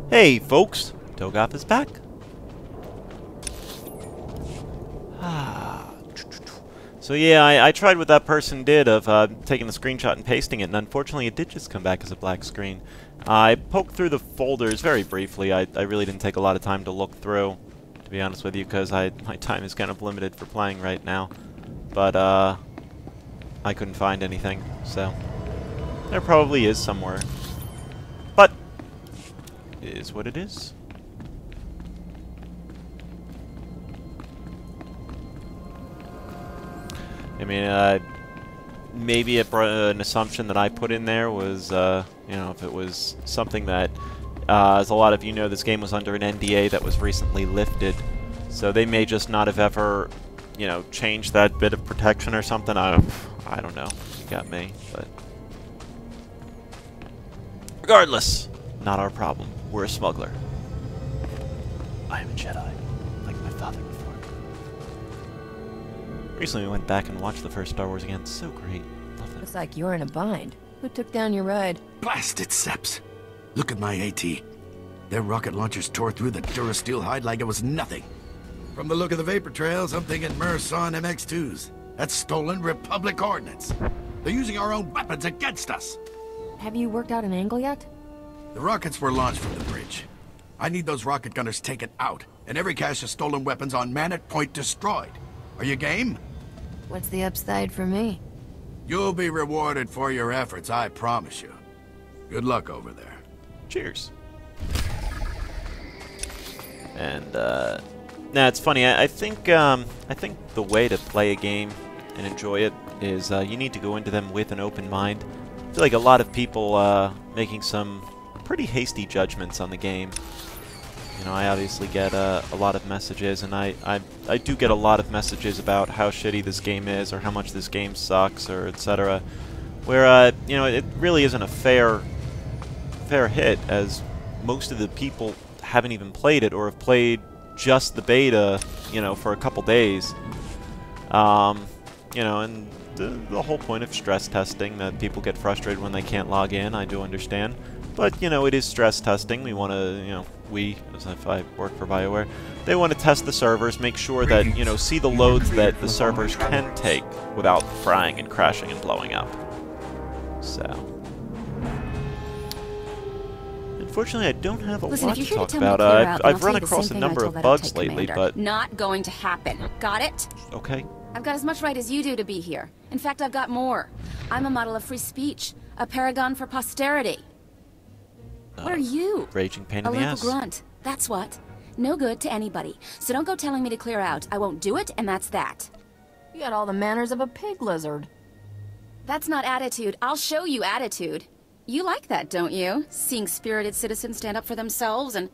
Hey folks, Toegoff is back. So yeah, I tried what that person did of taking the screenshot and pasting it, and unfortunately it did just come back as a black screen. I poked through the folders very briefly. I really didn't take a lot of time to look through, to be honest with you, because my time is kind of limited for playing right now. But I couldn't find anything, so there probably is somewhere. But it is what it is. I mean, maybe an assumption that I put in there was, you know, if it was something that, as a lot of you know, this game was under an NDA that was recently lifted, so they may just not have ever, you know, changed that bit of protection or something. I don't know. You got me, but regardless, not our problem. We're a smuggler. I am a Jedi, like my father before. Recently we went back and watched the first Star Wars again. So great. Love it. Looks like you're in a bind. Who took down your ride? Blast it, Seps. Look at my AT. Their rocket launchers tore through the Durasteel hide like it was nothing. From the look of the vapor trails, I'm thinking Murson MX-2s. That's stolen Republic ordnance. They're using our own weapons against us. Have you worked out an angle yet? The rockets were launched from the bridge. I need those rocket gunners taken out, and every cache of stolen weapons on Man at Point destroyed. Are you game? What's the upside for me? You'll be rewarded for your efforts, I promise you. Good luck over there. Cheers. And nah, it's funny. I think the way to play a game and enjoy it is you need to go into them with an open mind. I feel like a lot of people making some pretty hasty judgments on the game. You know, I obviously get a lot of messages, and I do get a lot of messages about how shitty this game is, or how much this game sucks, or etc. Where you know, it really isn't a fair hit, as most of the people haven't even played it, or have played just the beta, you know, for a couple days. You know, and the whole point of stress testing, that people get frustrated when they can't log in, I do understand. But, you know, it is stress testing. We want to, you know, as if I work for BioWare, they want to test the servers, make sure that, you know, see the loads that the servers can take without frying and crashing and blowing up. So, unfortunately, I don't have a lot to talk about. I've run across a number of bugs lately, but... Not going to happen. Got it? Okay. I've got as much right as you do to be here. In fact, I've got more. I'm a model of free speech. A paragon for posterity. What are you? Raging pain in the ass. A local grunt. That's what. No good to anybody. So don't go telling me to clear out. I won't do it, and that's that. You got all the manners of a pig lizard. That's not attitude. I'll show you attitude. You like that, don't you? Seeing spirited citizens stand up for themselves and...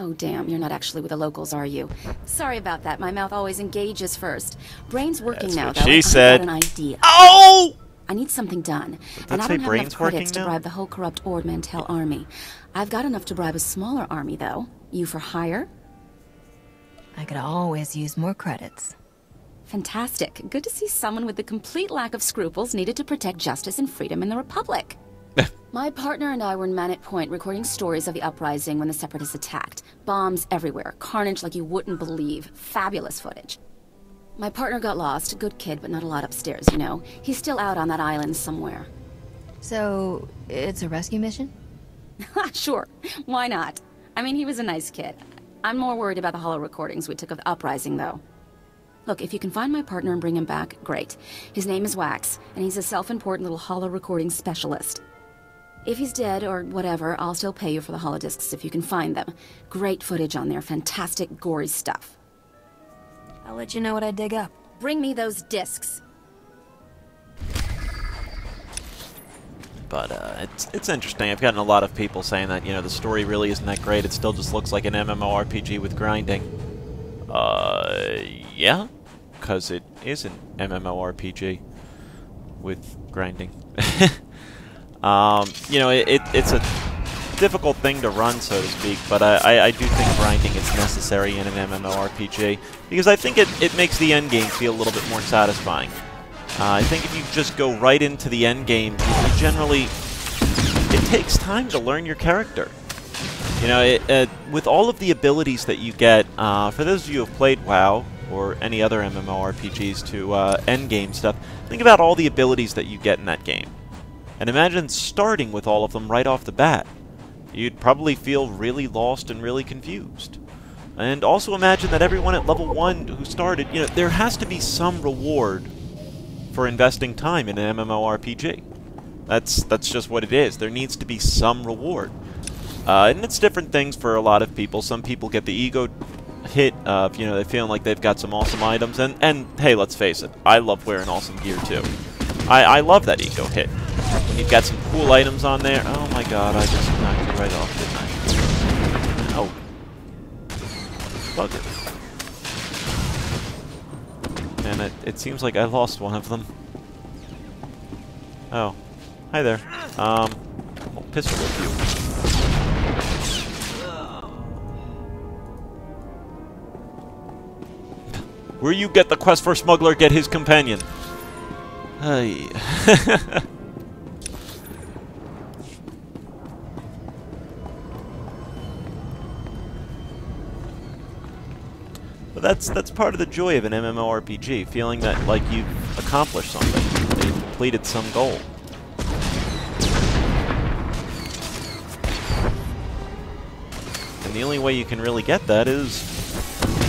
Oh, damn, you're not actually with the locals, are you? Sorry about that. My mouth always engages first. Brain's working now, though. She said. I've got an idea. Oh! I need something done, and I don't have enough credits to bribe the whole corrupt Ord Mantell army. I've got enough to bribe a smaller army, though. You for hire? I could always use more credits. Fantastic. Good to see someone with the complete lack of scruples needed to protect justice and freedom in the Republic. My partner and I were in Man at Point recording stories of the uprising when the Separatists attacked. Bombs everywhere, carnage like you wouldn't believe. Fabulous footage. My partner got lost. Good kid, but not a lot upstairs, you know. He's still out on that island somewhere. So, it's a rescue mission? Sure. Why not? I mean, he was a nice kid. I'm more worried about the holo recordings we took of the uprising, though. Look, if you can find my partner and bring him back, great. His name is Wax, and he's a self-important little holo recording specialist. If he's dead or whatever, I'll still pay you for the holodiscs if you can find them. Great footage on there. Fantastic, gory stuff. I'll let you know what I dig up. Bring me those discs. But it's interesting. I've gotten a lot of people saying that, you know, the story really isn't that great. It still just looks like an MMORPG with grinding. Yeah, because it is an MMORPG with grinding. You know, it's a difficult thing to run, so to speak, but I do think grinding is necessary in an MMORPG, because I think it makes the endgame feel a little bit more satisfying. I think if you just go right into the endgame, you generally... It takes time to learn your character. You know, with all of the abilities that you get, for those of you who have played WoW or any other MMORPGs to endgame stuff, think about all the abilities that you get in that game. And imagine starting with all of them right off the bat. You'd probably feel really lost and really confused. And also imagine that everyone at level 1 who started, you know, there has to be some reward for investing time in an MMORPG. That's just what it is. There needs to be some reward. And it's different things for a lot of people. Some people get the ego hit of, you know, they feel like they've got some awesome items. And hey, let's face it, I love wearing awesome gear too. I love that ego hit. When you've got some cool items on there. Oh my god, I just knocked you right off, didn't I? Oh. Bugger. And it seems like I lost one of them. Oh. Hi there. I'll pistol whip you. Where you get the quest for Smuggler, get his companion. Hey. But that's part of the joy of an MMORPG, feeling that like you've accomplished something, that you've completed some goal. And the only way you can really get that is,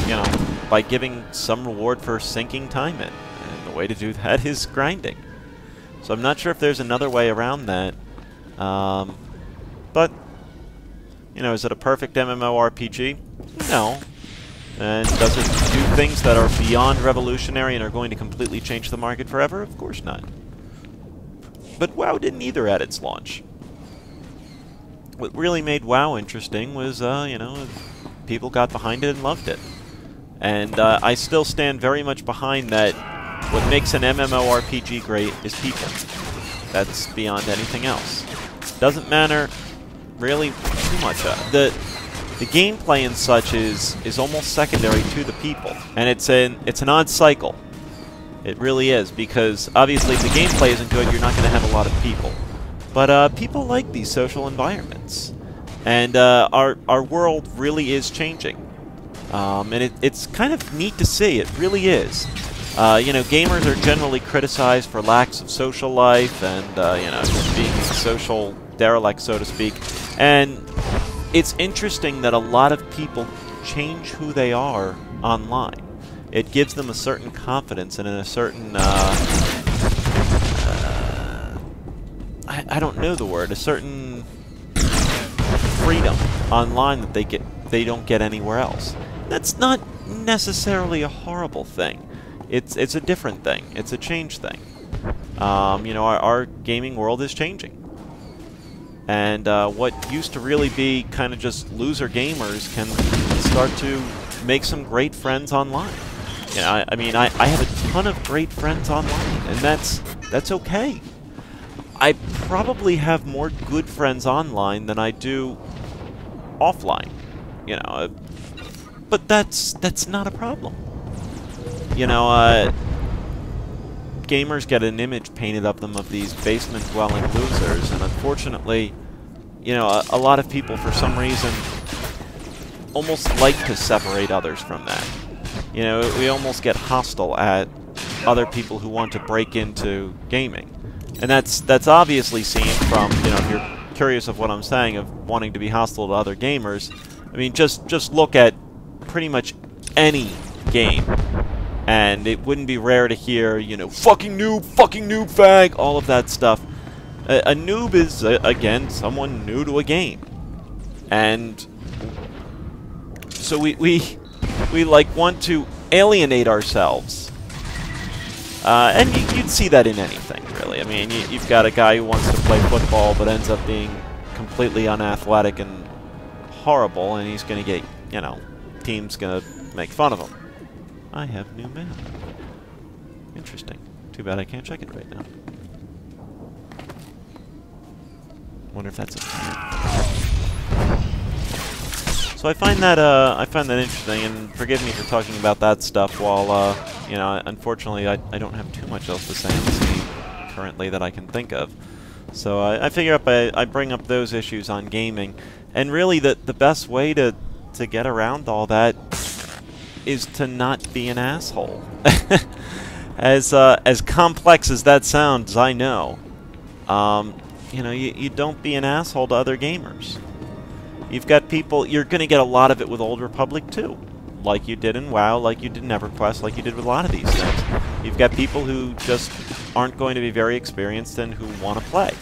you know, by giving some reward for sinking time in. And the way to do that is grinding. So I'm not sure if there's another way around that. But, you know, is it a perfect MMORPG? No. And does it do things that are beyond revolutionary and are going to completely change the market forever? Of course not. But WoW didn't either at its launch. What really made WoW interesting was, you know, people got behind it and loved it. And I still stand very much behind that. What makes an MMORPG great is people. That's beyond anything else. Doesn't matter really too much. The gameplay and such is almost secondary to the people, and it's an odd cycle. It really is, because obviously if the gameplay isn't good, you're not going to have a lot of people. But people like these social environments, and our world really is changing. And it's kind of neat to see. It really is. You know, gamers are generally criticized for lacks of social life and, you know, just being social derelict, so to speak. And it's interesting that a lot of people change who they are online. It gives them a certain confidence and a certain, I don't know the word, a certain freedom online that they don't get anywhere else. That's not necessarily a horrible thing. It's a different thing. It's a change thing. You know, our gaming world is changing. And what used to really be kind of just loser gamers can start to make some great friends online. You know, I mean, I have a ton of great friends online, and that's okay. I probably have more good friends online than I do offline. You know, but that's not a problem. You know, gamers get an image painted of them of these basement-dwelling losers, and unfortunately, you know, a lot of people, for some reason, almost like to separate others from that. You know, we almost get hostile at other people who want to break into gaming. And that's obviously seen from, you know, if you're curious of what I'm saying, of wanting to be hostile to other gamers, I mean, just look at pretty much any game. And it wouldn't be rare to hear, you know, fucking noob fag, all of that stuff. A noob is, again, someone new to a game. And so we like, want to alienate ourselves. And you'd see that in anything, really. I mean, you've got a guy who wants to play football but ends up being completely unathletic and horrible, and he's going to get, you know, team's going to make fun of him. I have new mail. Interesting. Too bad I can't check it right now. Wonder if that's a So I find that interesting, and forgive me for talking about that stuff while you know, unfortunately I don't have too much else to say on this game currently that I can think of. So I figure I bring up those issues on gaming, and really the best way to get around all that is to not be an asshole. As complex as that sounds, I know. You know, you don't be an asshole to other gamers. You've got people, you're going to get a lot of it with Old Republic too. Like you did in WoW, like you did in EverQuest, like you did with a lot of these things. You've got people who just aren't going to be very experienced and who want to play.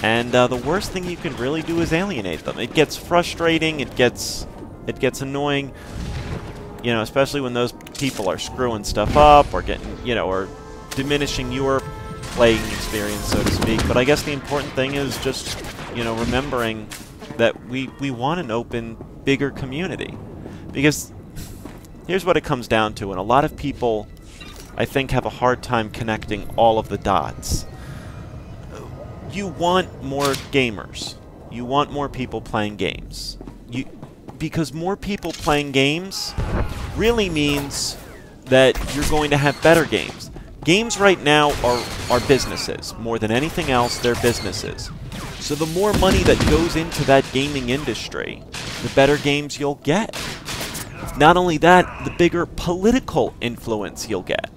And the worst thing you can really do is alienate them. It gets frustrating, it gets annoying, you know, especially when those people are screwing stuff up or getting, you know, or diminishing your playing experience, so to speak. But I guess the important thing is just, you know, remembering that we want an open, bigger community. Because here's what it comes down to, and a lot of people, I think, have a hard time connecting all of the dots. You want more gamers. You want more people playing games. Because more people playing games really means that you're going to have better games. Games right now are businesses. More than anything else, they're businesses. So the more money that goes into that gaming industry, the better games you'll get. Not only that, the bigger political influence you'll get.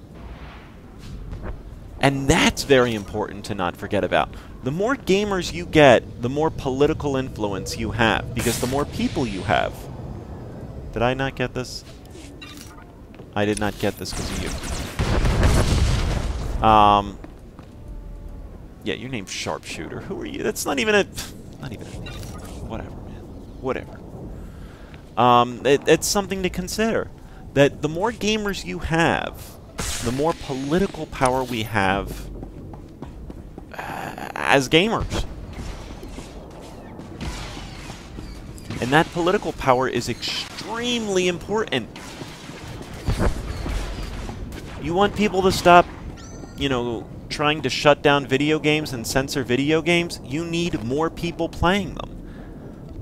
And that's very important to not forget about. The more gamers you get, the more political influence you have, because the more people you have. Did I not get this? I did not get this because of you. Yeah, your name's Sharpshooter. Who are you? That's not even a name. Whatever, man. Whatever. It's something to consider. That the more gamers you have, the more political power we have as gamers. And that political power is extremely important. You want people to stop, you know, trying to shut down video games and censor video games? You need more people playing them.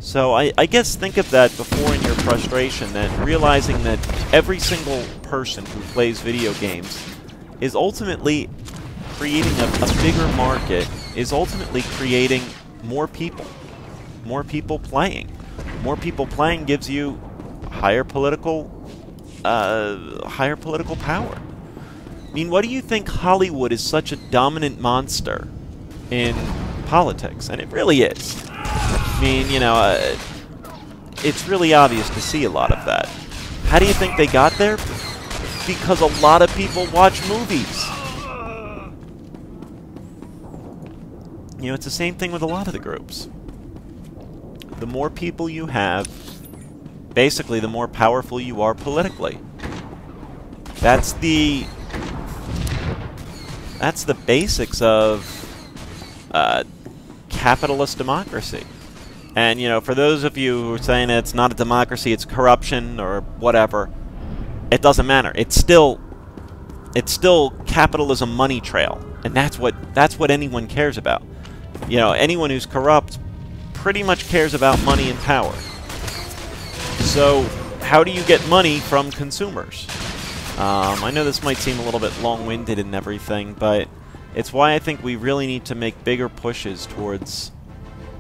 So I guess think of that before in your frustration, that realizing that every single person who plays video games is ultimately creating a bigger market, is ultimately creating more people playing. More people playing gives you higher political power. I mean, what do you think Hollywood is such a dominant monster in politics? And it really is. I mean, you know, it's really obvious to see a lot of that. How do you think they got there? Because a lot of people watch movies. You know, it's the same thing with a lot of the groups. The more people you have, basically the more powerful you are politically. That's the basics of capitalist democracy. And, you know, for those of you who are saying it's not a democracy, it's corruption or whatever, it doesn't matter. It's still capitalism money trail, and that's what anyone cares about. You know, anyone who's corrupt pretty much cares about money and power. So, how do you get money from consumers? I know this might seem a little bit long-winded and everything, but it's why I think we really need to make bigger pushes towards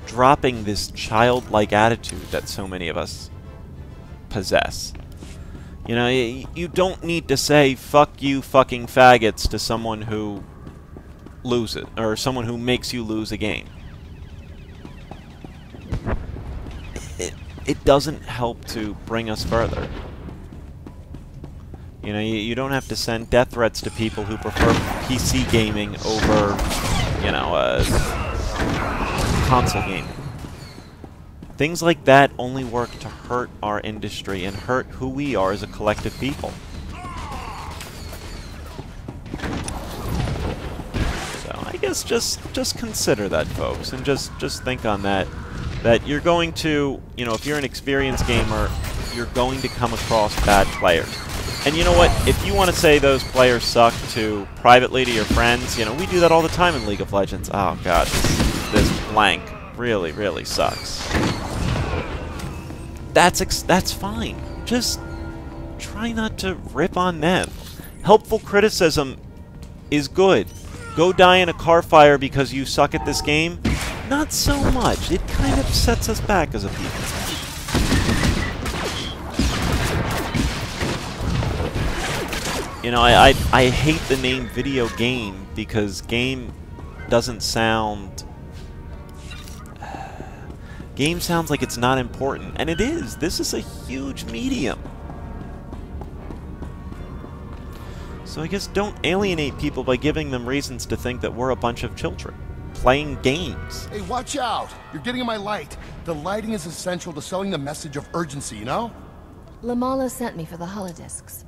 dropping this childlike attitude that so many of us possess. You know, you don't need to say, "Fuck you fucking faggots," to someone who loses, or someone who makes you lose a game. It doesn't help to bring us further. You know, you don't have to send death threats to people who prefer PC gaming over, you know, console gaming. Things like that only work to hurt our industry and hurt who we are as a collective people. So I guess just consider that, folks, and just think on that. That you're going to, you know, if you're an experienced gamer, you're going to come across bad players. And you know what? If you want to say those players suck to privately to your friends, you know, we do that all the time in League of Legends. Oh god, this blank really, really sucks. That's fine. Just try not to rip on them. Helpful criticism is good. Go die in a car fire because you suck at this game? Not so much. It kind of sets us back as a people. You know, I hate the name video game because game doesn't sound... Game sounds like it's not important, and it is. This is a huge medium. So I guess don't alienate people by giving them reasons to think that we're a bunch of children playing games. Hey, watch out! You're getting in my light. The lighting is essential to selling the message of urgency, you know? Lamala sent me for the holodiscs.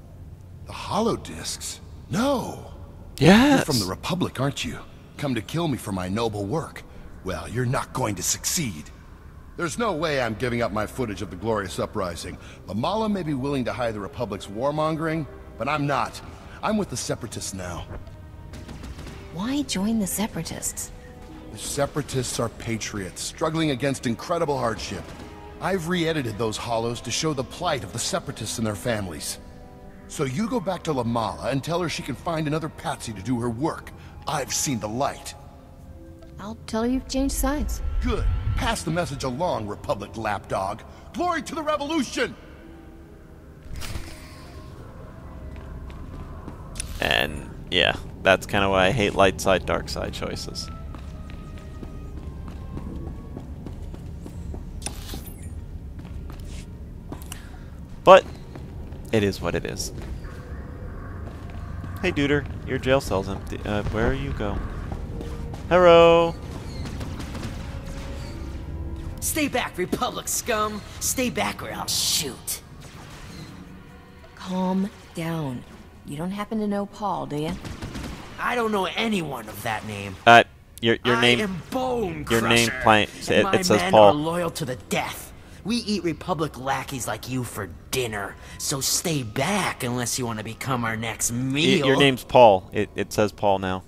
The holodiscs? No! Yes! You're from the Republic, aren't you? Come to kill me for my noble work. Well, you're not going to succeed. There's no way I'm giving up my footage of the glorious uprising. Lamala may be willing to hide the Republic's warmongering, but I'm not. I'm with the Separatists now. Why join the Separatists? The Separatists are patriots, struggling against incredible hardship. I've re-edited those holos to show the plight of the Separatists and their families. So you go back to Lamala and tell her she can find another patsy to do her work. I've seen the light. I'll tell her you've changed sides. Good. Pass the message along, Republic lapdog. Glory to the revolution! And yeah, that's kind of why I hate light side, dark side choices. But it is what it is. Hey, Duder, your jail cell's empty. Where you go? Hello. Stay back, Republic scum! Stay back or I'll shoot. Calm down. You don't happen to know Paul, do you? I don't know anyone of that name. Your name. I am Bone Your Crusher, name and it says my men Paul. are loyal to the death. We eat Republic lackeys like you for dinner, so stay back unless you want to become our next meal. Your name's Paul. It says Paul now.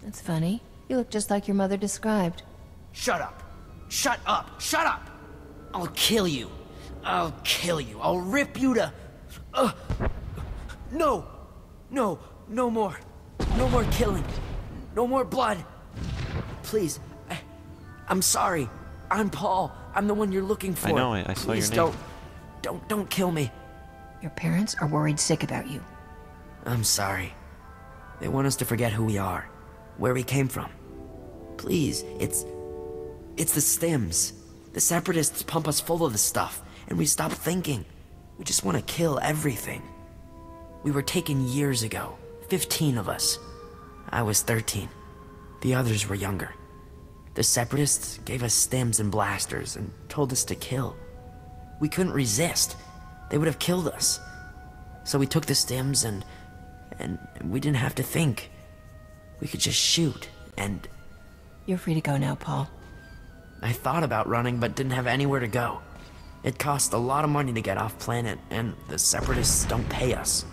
That's funny. You look just like your mother described. Shut up! Shut up! Shut up! I'll kill you. I'll kill you. I'll rip you to... No! No! No more. No more killing. No more blood. Please. I'm sorry. I'm Paul. I'm the one you're looking for. I know. I saw Please your name. don't kill me. Your parents are worried sick about you. I'm sorry. They want us to forget who we are, where we came from. Please, it's the stims. The Separatists pump us full of this stuff, and we stop thinking. We just want to kill everything. We were taken years ago, 15 of us. I was 13. The others were younger. The Separatists gave us stims and blasters and told us to kill. We couldn't resist. They would have killed us. So we took the stims and we didn't have to think. We could just shoot, and... You're free to go now, Paul. I thought about running, but didn't have anywhere to go. It cost a lot of money to get off planet, and the Separatists don't pay us.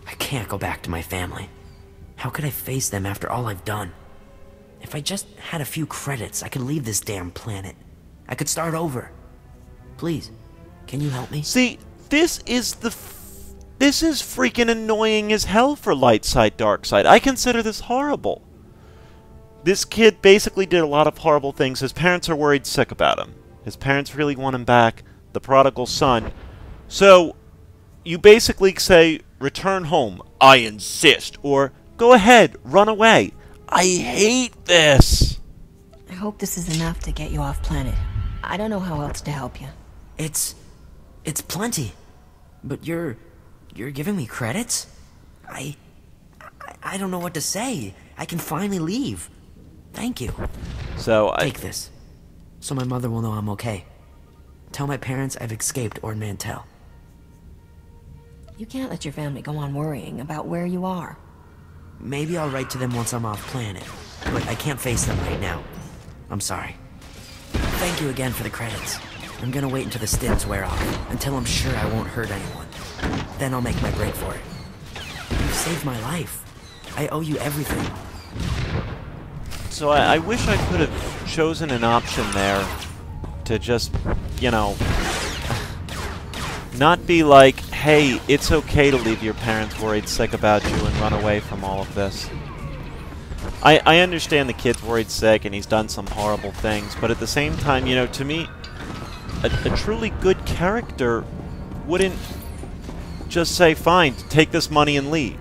I can't go back to my family. How could I face them after all I've done? If I just had a few credits, I could leave this damn planet. I could start over. Please, can you help me? See, this is freaking annoying as hell for light side, dark side. I consider this horrible. This kid basically did a lot of horrible things. His parents are worried sick about him. His parents really want him back, the prodigal son. So, you basically say, return home, I insist, or go ahead, run away. I hate this. I hope this is enough to get you off planet. I don't know how else to help you. It's plenty. But you're giving me credits? I don't know what to say. I can finally leave. Thank you. So Take this, so my mother will know I'm okay. Tell my parents I've escaped Ord Mantell. You can't let your family go on worrying about where you are. Maybe I'll write to them once I'm off planet, but I can't face them right now. I'm sorry. Thank you again for the credits. I'm gonna wait until the stims wear off, until I'm sure I won't hurt anyone. Then I'll make my break for it. You've saved my life. I owe you everything. So I wish I could have chosen an option there to just, you know, not be like, hey, it's okay to leave your parents worried sick about you and run away from all of this. I understand the kid's worried sick and he's done some horrible things, but at the same time, you know, to me, a truly good character wouldn't just say, fine, take this money and leave.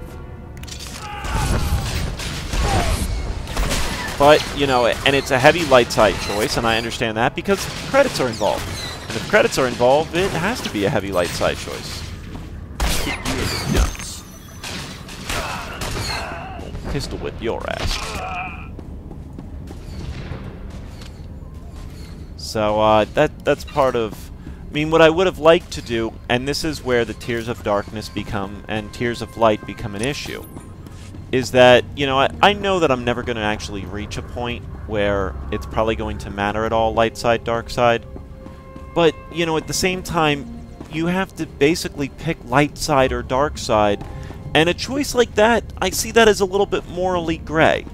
But, you know, and it's a heavy light side choice, and I understand that because credits are involved. And if credits are involved, it has to be a heavy light side choice. Kick you in the nuts. Pistol whip your ass. So, that's part of... I mean, what I would have liked to do, and this is where the Tears of Darkness become, and Tears of Light become an issue, is that, you know, I know that I'm never going to actually reach a point where it's probably going to matter at all, light side, dark side. But, you know, at the same time, you have to basically pick light side or dark side, and a choice like that, I see that as a little bit morally gray.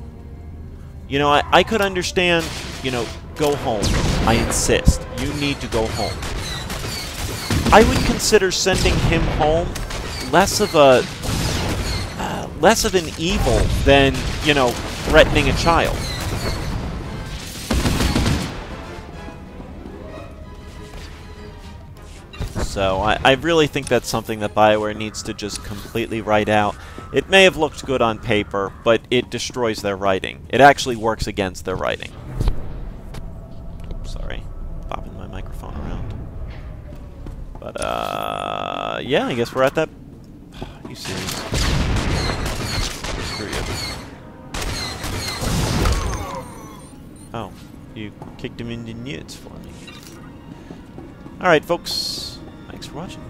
You know, I could understand, you know, go home. I insist. You need to go home. I would consider sending him home less of an evil than, you know, threatening a child. So I really think that's something that BioWare needs to just completely write out. It may have looked good on paper, but it destroys their writing. It actually works against their writing. Oops, sorry. Bopping my microphone around. But, yeah, I guess we're at that... Are you serious? Screw you. Oh, you kicked him in the nuts for me. Alright, folks. Thanks for watching.